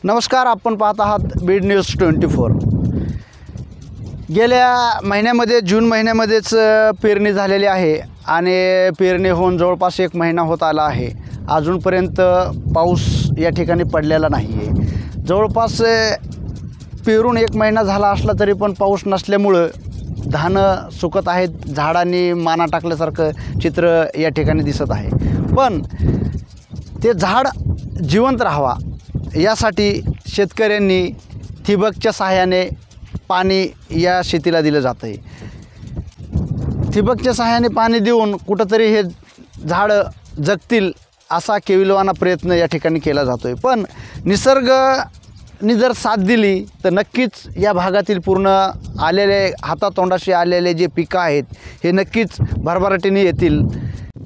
नमस्कार, आपण पाहत आहात बीड न्यूज 24। गेल्या महिन्यामध्ये जून महिन्यामध्येच पेरणी झालेली आहे आणि पेरणी होऊन जवळपास 1 महिना होत आला आहे। अजूनपर्यंत पाऊस या ठिकाणी पडलेला नाही आहे। जवळपास पेरून 1 महिना झाला असला तरी पण पाऊस नसल्यामुळे धानं सुकत आहेत, झाडांनी माना टाकल्यासारखं चित्र या ठिकाणी दिसत आहे। पण ते झाड जिवंत राहावा यासाठी शेतकऱ्यांनी ठिबकच्या सहाय्याने पाणी या शेतीला दिलं जातं आहे। ठिबकच्या सहाय्याने पाणी देऊन कुठंतरी हे झाडं जगतील असा केविलवाना प्रयत्न या ठिकाणी केला जातो आहे। पण निसर्गाने जर साथ दिली तर नक्कीच या भागातील पूर्ण आलेले हातातोंडाशी आलेले जे पिकं आहेत हे नक्कीच भरभराटीने येतील।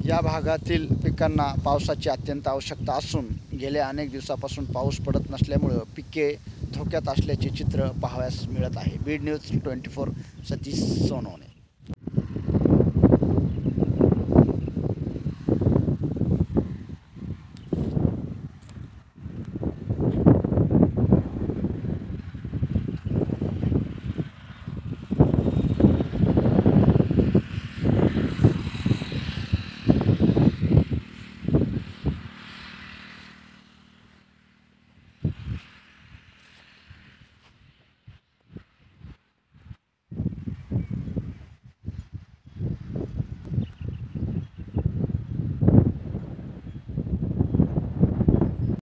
या भागातील पिकांना पावसाची अत्यंत आवश्यकता असून गेल्या अनेक दिवसापासून पाऊस पडत नसल्यामुळे पिके धोक्यात असल्याचे चित्र पाहावयास मिळत आहे। बीड न्यूज 24 सतीश सोनवणे।